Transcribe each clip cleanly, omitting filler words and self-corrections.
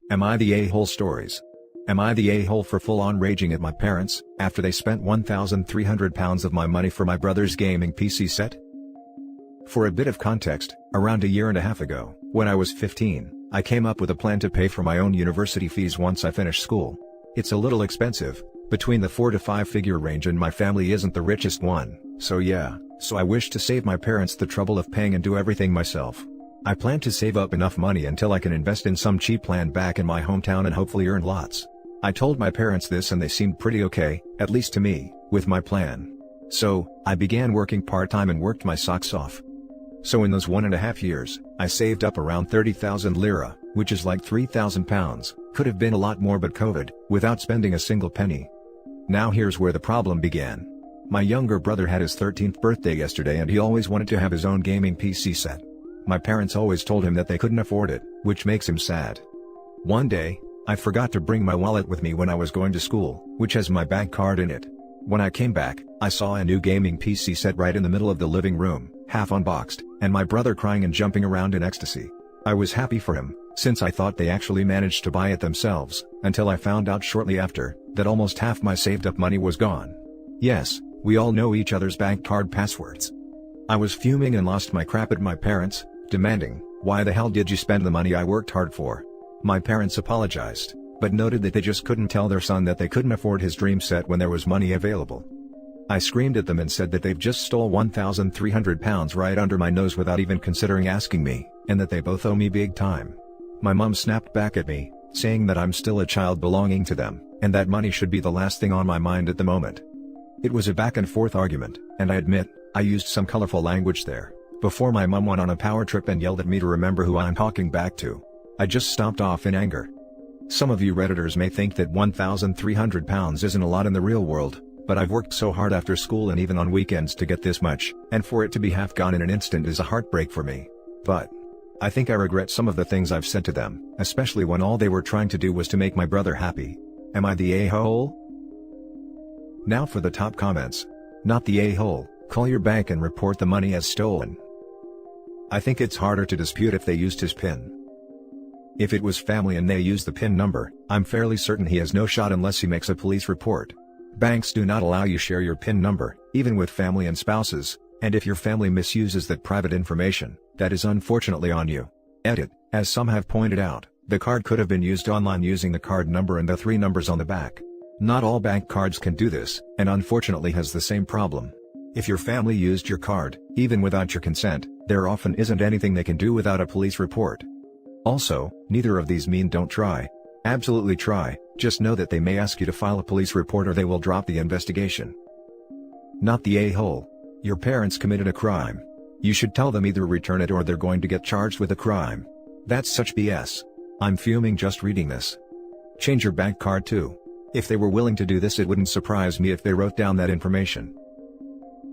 Am I the a-hole stories? Am I the a-hole for full-on raging at my parents, after they spent £1,300 of my money for my brother's gaming PC set? For a bit of context, around a year and a half ago, when I was 15, I came up with a plan to pay for my own university fees once I finished school. It's a little expensive, between the 4 to 5 figure range, and my family isn't the richest one, so I wish to save my parents the trouble of paying and do everything myself. I plan to save up enough money until I can invest in some cheap land back in my hometown and hopefully earn lots. I told my parents this and they seemed pretty okay, at least to me, with my plan. So, I began working part-time and worked my socks off. So in those 1.5 years, I saved up around 30,000 lira, which is like £3,000, could have been a lot more but COVID, without spending a single penny. Now here's where the problem began. My younger brother had his 13th birthday yesterday and he always wanted to have his own gaming PC set. My parents always told him that they couldn't afford it, which makes him sad. One day, I forgot to bring my wallet with me when I was going to school, which has my bank card in it. When I came back, I saw a new gaming PC set right in the middle of the living room, half unboxed, and my brother crying and jumping around in ecstasy. I was happy for him, since I thought they actually managed to buy it themselves, until I found out shortly after, that almost half my saved up money was gone. Yes, we all know each other's bank card passwords. I was fuming and lost my crap at my parents, demanding, "Why the hell did you spend the money I worked hard for?" My parents apologized, but noted that they just couldn't tell their son that they couldn't afford his dream set when there was money available. I screamed at them and said that they've just stole £1,300 right under my nose without even considering asking me, and that they both owe me big time. My mum snapped back at me, saying that I'm still a child belonging to them, and that money should be the last thing on my mind at the moment. It was a back and forth argument, and I admit, I used some colorful language there, before my mum went on a power trip and yelled at me to remember who I'm talking back to. I just stomped off in anger. Some of you Redditors may think that £1,300 isn't a lot in the real world, but I've worked so hard after school and even on weekends to get this much, and for it to be half gone in an instant is a heartbreak for me. But I think I regret some of the things I've said to them, especially when all they were trying to do was to make my brother happy. Am I the a-hole? Now for the top comments. Not the a-hole, call your bank and report the money as stolen. I think it's harder to dispute if they used his PIN. If it was family and they used the PIN number, I'm fairly certain he has no shot unless he makes a police report. Banks do not allow you share your PIN number, even with family and spouses, and if your family misuses that private information, that is unfortunately on you. Edit, as some have pointed out, the card could have been used online using the card number and the 3 numbers on the back. Not all bank cards can do this, and unfortunately has the same problem. If your family used your card, even without your consent, there often isn't anything they can do without a police report. Also, neither of these mean don't try. Absolutely try, just know that they may ask you to file a police report or they will drop the investigation. Not the a-hole. Your parents committed a crime. You should tell them either return it or they're going to get charged with a crime. That's such BS. I'm fuming just reading this. Change your bank card too. If they were willing to do this, it wouldn't surprise me if they wrote down that information.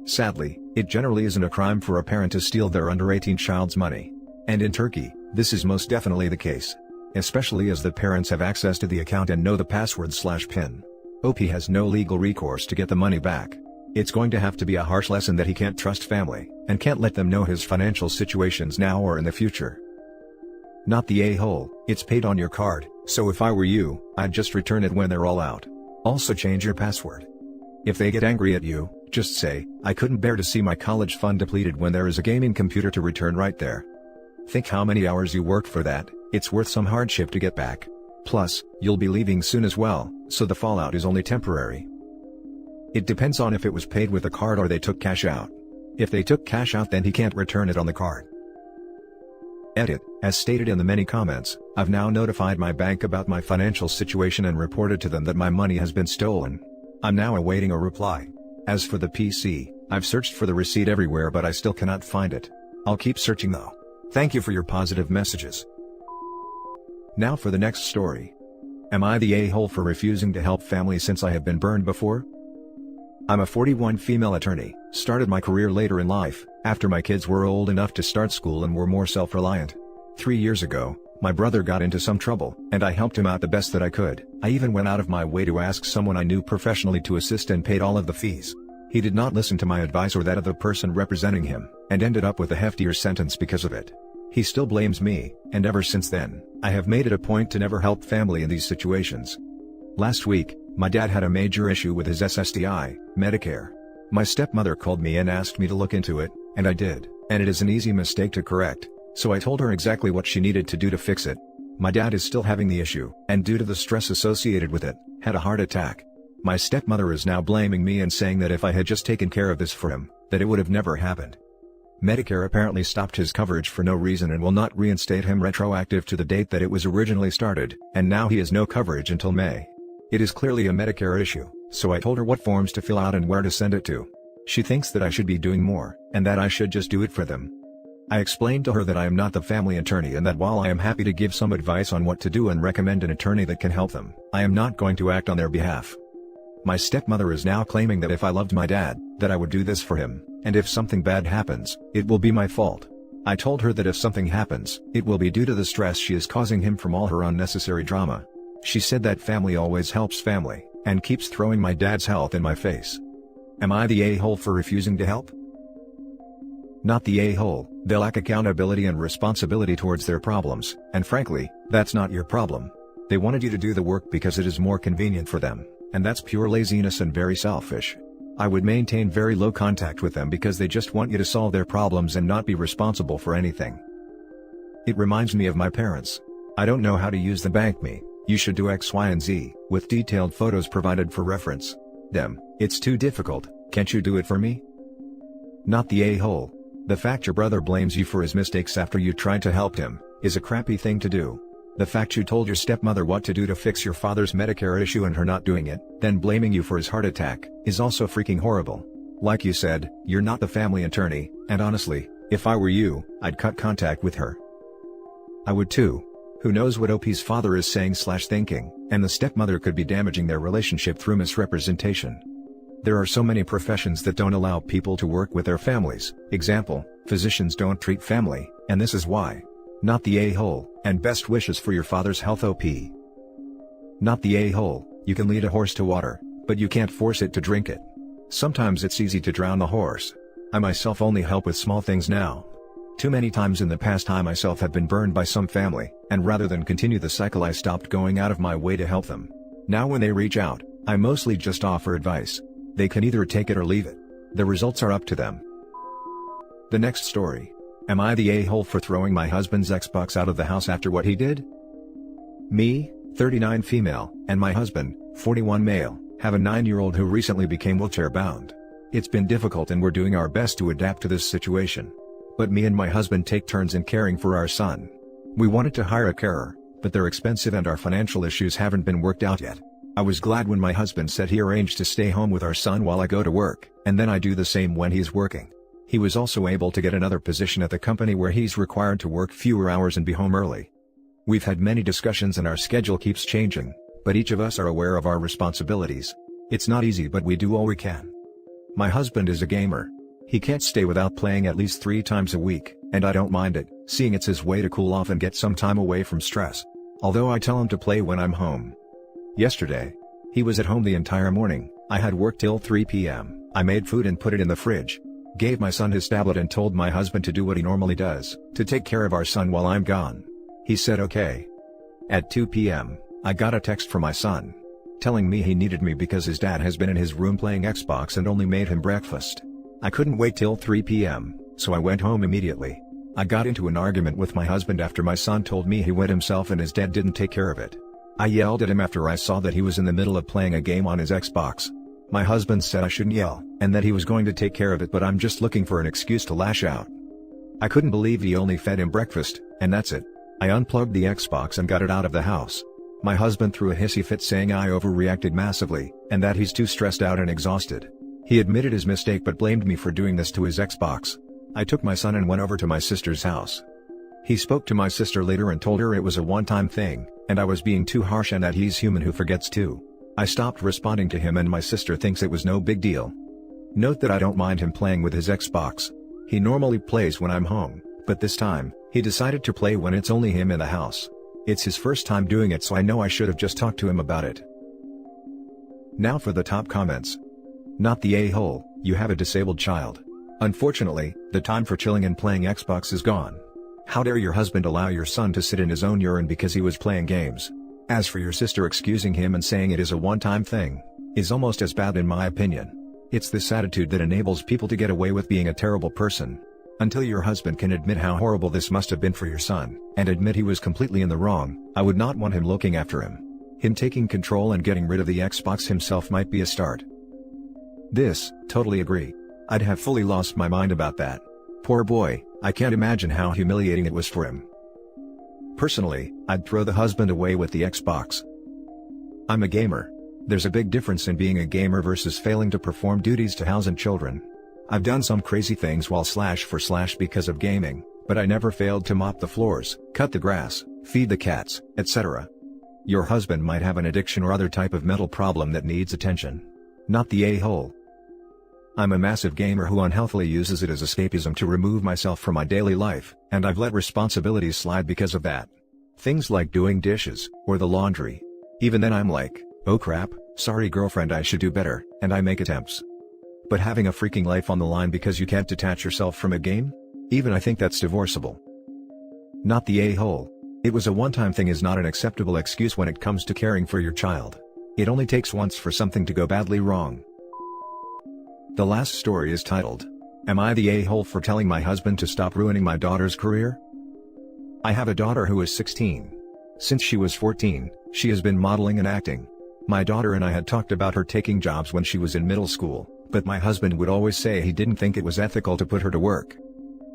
Sadly, it generally isn't a crime for a parent to steal their under 18 child's money. And in Turkey, this is most definitely the case. Especially as the parents have access to the account and know the password/PIN. OP has no legal recourse to get the money back. It's going to have to be a harsh lesson that he can't trust family, and can't let them know his financial situations now or in the future. Not the a-hole, it's paid on your card, so if I were you, I'd just return it when they're all out. Also change your password. If they get angry at you, just say, "I couldn't bear to see my college fund depleted," when there is a gaming computer to return right there. Think how many hours you worked for that, it's worth some hardship to get back. Plus, you'll be leaving soon as well, so the fallout is only temporary. It depends on if it was paid with a card or they took cash out. If they took cash out, then he can't return it on the card. Edit, as stated in the many comments, I've now notified my bank about my financial situation and reported to them that my money has been stolen. I'm now awaiting a reply. As for the PC, I've searched for the receipt everywhere but I still cannot find it. I'll keep searching though. Thank you for your positive messages. Now for the next story. Am I the a-hole for refusing to help family since I have been burned before? I'm a 41 female attorney, started my career later in life, after my kids were old enough to start school and were more self-reliant. 3 years ago, my brother got into some trouble, and I helped him out the best that I could. I even went out of my way to ask someone I knew professionally to assist and paid all of the fees. He did not listen to my advice or that of the person representing him, and ended up with a heftier sentence because of it. He still blames me, and ever since then, I have made it a point to never help family in these situations. Last week, my dad had a major issue with his SSDI, Medicare. My stepmother called me and asked me to look into it, and I did, and it is an easy mistake to correct, so I told her exactly what she needed to do to fix it. My dad is still having the issue, and due to the stress associated with it, had a heart attack. My stepmother is now blaming me and saying that if I had just taken care of this for him, that it would have never happened. Medicare apparently stopped his coverage for no reason and will not reinstate him retroactive to the date that it was originally started, and now he has no coverage until May. It is clearly a Medicare issue, so I told her what forms to fill out and where to send it to. She thinks that I should be doing more, and that I should just do it for them. I explained to her that I am not the family attorney and that while I am happy to give some advice on what to do and recommend an attorney that can help them, I am not going to act on their behalf. My stepmother is now claiming that if I loved my dad, that I would do this for him, and if something bad happens, it will be my fault. I told her that if something happens, it will be due to the stress she is causing him from all her unnecessary drama. She said that family always helps family, and keeps throwing my dad's health in my face. Am I the a-hole for refusing to help? Not the a-hole. They lack accountability and responsibility towards their problems, and frankly, that's not your problem. They wanted you to do the work because it is more convenient for them, and that's pure laziness and very selfish. I would maintain very low contact with them because they just want you to solve their problems and not be responsible for anything. It reminds me of my parents. I don't know how to use the bank me, you should do X, Y, and Z, with detailed photos provided for reference. Them, it's too difficult, can't you do it for me? Not the a-hole. The fact your brother blames you for his mistakes after you tried to help him, is a crappy thing to do. The fact you told your stepmother what to do to fix your father's Medicare issue and her not doing it, then blaming you for his heart attack, is also freaking horrible. Like you said, you're not the family attorney, and honestly, if I were you, I'd cut contact with her. I would too. Who knows what OP's father is saying/thinking, and the stepmother could be damaging their relationship through misrepresentation. There are so many professions that don't allow people to work with their families. Example, physicians don't treat family, and this is why. Not the a-hole, and best wishes for your father's health, OP. Not the a-hole. You can lead a horse to water, but you can't force it to drink it. Sometimes it's easy to drown a horse. I myself only help with small things now. Too many times in the past I myself have been burned by some family, and rather than continue the cycle I stopped going out of my way to help them. Now when they reach out, I mostly just offer advice. They can either take it or leave it. The results are up to them. The next story. Am I the a-hole for throwing my husband's Xbox out of the house after what he did? Me, 39 female, and my husband, 41 male, have a 9-year-old who recently became wheelchair-bound. It's been difficult and we're doing our best to adapt to this situation. But me and my husband take turns in caring for our son. We wanted to hire a carer, but they're expensive and our financial issues haven't been worked out yet. I was glad when my husband said he arranged to stay home with our son while I go to work, and then I do the same when he's working. He was also able to get another position at the company where he's required to work fewer hours and be home early. We've had many discussions and our schedule keeps changing, but each of us are aware of our responsibilities. It's not easy, but we do all we can. My husband is a gamer. He can't stay without playing at least 3 times a week, and I don't mind it, seeing it's his way to cool off and get some time away from stress. Although I tell him to play when I'm home. Yesterday, he was at home the entire morning. I had worked till 3 p.m. I made food and put it in the fridge. Gave my son his tablet and told my husband to do what he normally does, to take care of our son while I'm gone. He said okay. At 2 p.m., I got a text from my son, telling me he needed me because his dad has been in his room playing Xbox and only made him breakfast. I couldn't wait till 3 p.m., so I went home immediately. I got into an argument with my husband after my son told me he wet himself and his dad didn't take care of it. I yelled at him after I saw that he was in the middle of playing a game on his Xbox. My husband said I shouldn't yell, and that he was going to take care of it, but I'm just looking for an excuse to lash out. I couldn't believe he only fed him breakfast, and that's it. I unplugged the Xbox and got it out of the house. My husband threw a hissy fit saying I overreacted massively, and that he's too stressed out and exhausted. He admitted his mistake but blamed me for doing this to his Xbox. I took my son and went over to my sister's house. He spoke to my sister later and told her it was a one-time thing, and I was being too harsh and that he's human who forgets too. I stopped responding to him and my sister thinks it was no big deal. Note that I don't mind him playing with his Xbox. He normally plays when I'm home, but this time, he decided to play when it's only him in the house. It's his first time doing it, so I know I should have just talked to him about it. Now for the top comments. Not the a-hole, you have a disabled child. Unfortunately, the time for chilling and playing Xbox is gone. How dare your husband allow your son to sit in his own urine because he was playing games? As for your sister excusing him and saying it is a one-time thing, is almost as bad in my opinion. It's this attitude that enables people to get away with being a terrible person. Until your husband can admit how horrible this must have been for your son, and admit he was completely in the wrong, I would not want him looking after him. Him taking control and getting rid of the Xbox himself might be a start. Totally agree. I'd have fully lost my mind about that. Poor boy, I can't imagine how humiliating it was for him. Personally, I'd throw the husband away with the Xbox. I'm a gamer. There's a big difference in being a gamer versus failing to perform duties to house and children. I've done some crazy things while / because of gaming, but I never failed to mop the floors, cut the grass, feed the cats, etc. Your husband might have an addiction or other type of mental problem that needs attention. Not the a-hole. I'm a massive gamer who unhealthily uses it as escapism to remove myself from my daily life, and I've let responsibilities slide because of that. Things like doing dishes, or the laundry. Even then I'm like, oh crap, sorry girlfriend, I should do better, and I make attempts. But having a freaking life on the line because you can't detach yourself from a game? Even I think that's divorceable. Not the a-hole. It was a one-time thing is not an acceptable excuse when it comes to caring for your child. It only takes once for something to go badly wrong. The last story is titled, Am I the a-hole for telling my husband to stop ruining my daughter's career? I have a daughter who is 16. Since she was 14, she has been modeling and acting. My daughter and I had talked about her taking jobs when she was in middle school, but my husband would always say he didn't think it was ethical to put her to work.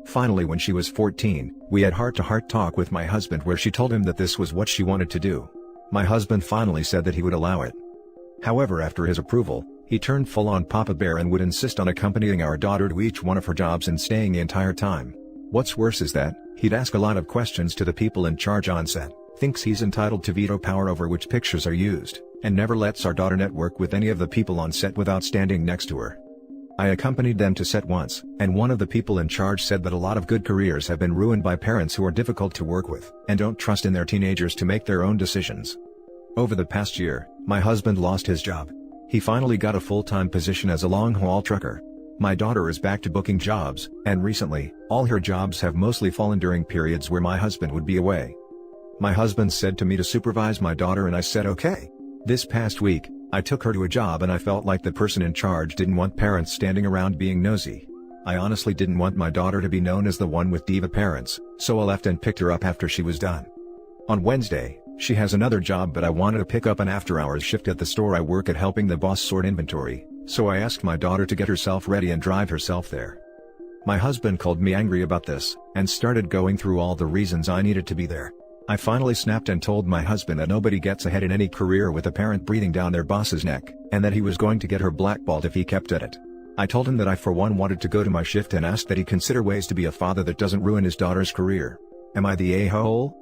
Finally, when she was 14, we had heart-to-heart talk with my husband where she told him that this was what she wanted to do. My husband finally said that he would allow it. However, after his approval, he turned full-on Papa Bear and would insist on accompanying our daughter to each one of her jobs and staying the entire time. What's worse is that, he'd ask a lot of questions to the people in charge on set, thinks he's entitled to veto power over which pictures are used, and never lets our daughter network with any of the people on set without standing next to her. I accompanied them to set once, and one of the people in charge said that a lot of good careers have been ruined by parents who are difficult to work with, and don't trust in their teenagers to make their own decisions. Over the past year, my husband lost his job. He finally got a full-time position as a long-haul trucker. My daughter is back to booking jobs, and recently, all her jobs have mostly fallen during periods where my husband would be away. My husband said to me to supervise my daughter and I said okay. This past week, I took her to a job and I felt like the person in charge didn't want parents standing around being nosy. I honestly didn't want my daughter to be known as the one with diva parents, so I left and picked her up after she was done. On Wednesday, she has another job, but I wanted to pick up an after-hours shift at the store I work at helping the boss sort inventory, so I asked my daughter to get herself ready and drive herself there. My husband called me angry about this, and started going through all the reasons I needed to be there. I finally snapped and told my husband that nobody gets ahead in any career with a parent breathing down their boss's neck, and that he was going to get her blackballed if he kept at it. I told him that I for one wanted to go to my shift and asked that he consider ways to be a father that doesn't ruin his daughter's career. Am I the a-hole?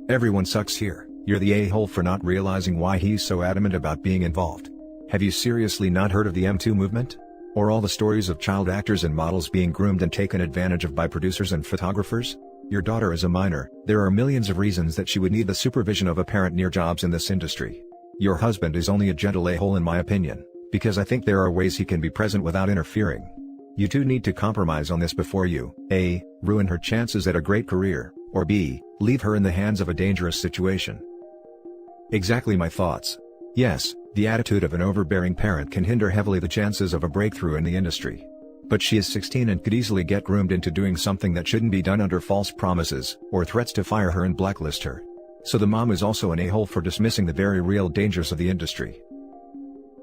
Everyone sucks here. You're the a-hole for not realizing why he's so adamant about being involved. Have you seriously not heard of the M2 movement? Or all the stories of child actors and models being groomed and taken advantage of by producers and photographers? Your daughter is a minor. There are millions of reasons that she would need the supervision of a parent near jobs in this industry. Your husband is only a gentle a-hole in my opinion, because I think there are ways he can be present without interfering. You two need to compromise on this before you, A, ruin her chances at a great career, or B, leave her in the hands of a dangerous situation. Exactly my thoughts. Yes, the attitude of an overbearing parent can hinder heavily the chances of a breakthrough in the industry. But she is 16 and could easily get groomed into doing something that shouldn't be done under false promises, or threats to fire her and blacklist her. So the mom is also an a-hole for dismissing the very real dangers of the industry.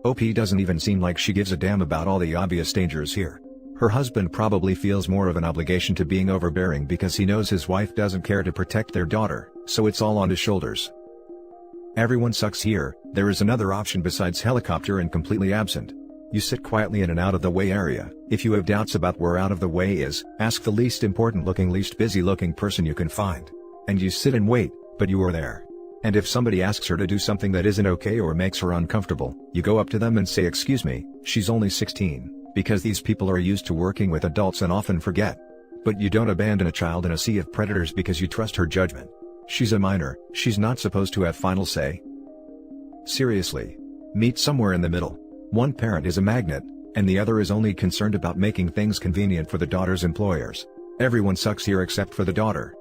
OP doesn't even seem like she gives a damn about all the obvious dangers here. Her husband probably feels more of an obligation to being overbearing because he knows his wife doesn't care to protect their daughter, so it's all on his shoulders. Everyone sucks here. There is another option besides helicopter and completely absent. You sit quietly in an out-of-the-way area. If you have doubts about where out of the way is, ask the least important looking, least busy looking person you can find. And you sit and wait, but you are there. And if somebody asks her to do something that isn't okay or makes her uncomfortable, you go up to them and say, "Excuse me, she's only 16. Because these people are used to working with adults and often forget. But you don't abandon a child in a sea of predators because you trust her judgment. She's a minor, she's not supposed to have final say. Seriously. Meet somewhere in the middle. One parent is a magnet, and the other is only concerned about making things convenient for the daughter's employers. Everyone sucks here except for the daughter.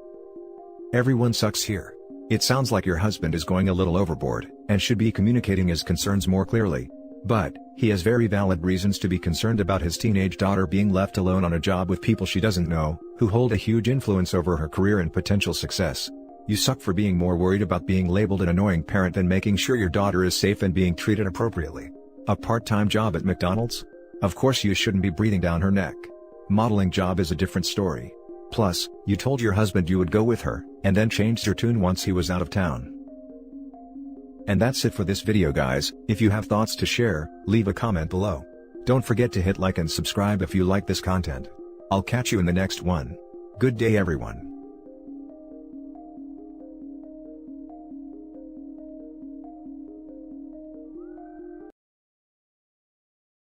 Everyone sucks here. It sounds like your husband is going a little overboard, and should be communicating his concerns more clearly. But, he has very valid reasons to be concerned about his teenage daughter being left alone on a job with people she doesn't know, who hold a huge influence over her career and potential success. You suck for being more worried about being labeled an annoying parent than making sure your daughter is safe and being treated appropriately. A part-time job at McDonald's? Of course you shouldn't be breathing down her neck. Modeling job is a different story. Plus, you told your husband you would go with her, and then changed your tune once he was out of town. And that's it for this video guys. If you have thoughts to share, leave a comment below. Don't forget to hit like and subscribe if you like this content. I'll catch you in the next one. Good day everyone.